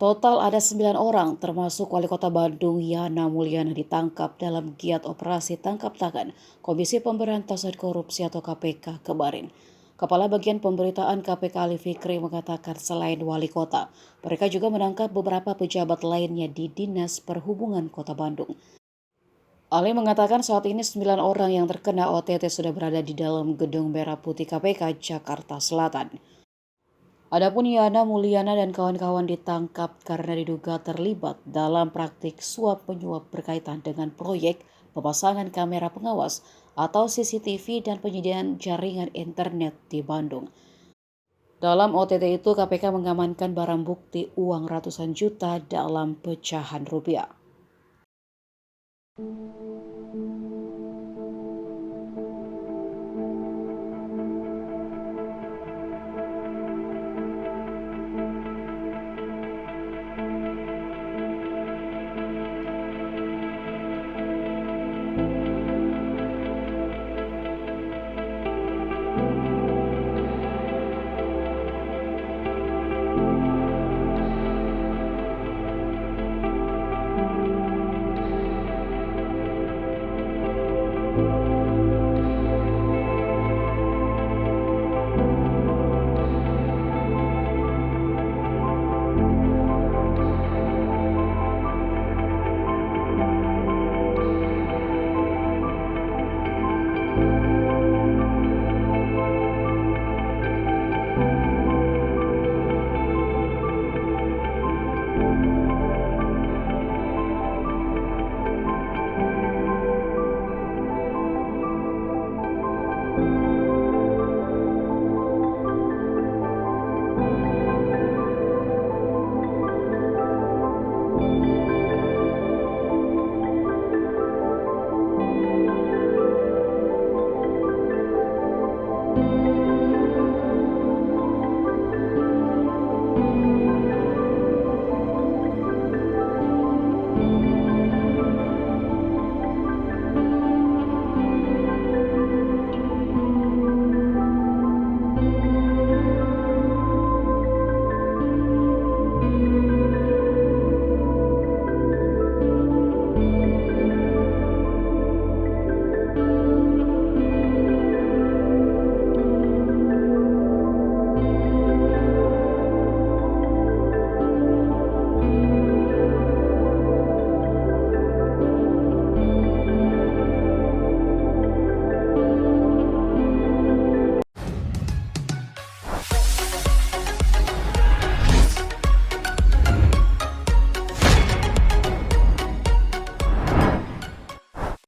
Total ada 9 orang, termasuk Wali Kota Bandung Yana Mulyana ditangkap dalam giat operasi tangkap tangan Komisi Pemberantasan Korupsi atau KPK kemarin. Kepala Bagian Pemberitaan KPK Ali Fikri mengatakan selain Wali Kota, mereka juga menangkap beberapa pejabat lainnya di Dinas Perhubungan Kota Bandung. Ali mengatakan saat ini 9 orang yang terkena OTT sudah berada di dalam gedung Merah Putih KPK Jakarta Selatan. Adapun Yana Mulyana dan kawan-kawan ditangkap karena diduga terlibat dalam praktik suap menyuap berkaitan dengan proyek pemasangan kamera pengawas atau CCTV dan penyediaan jaringan internet di Bandung. Dalam OTT itu KPK mengamankan barang bukti uang ratusan juta dalam pecahan rupiah.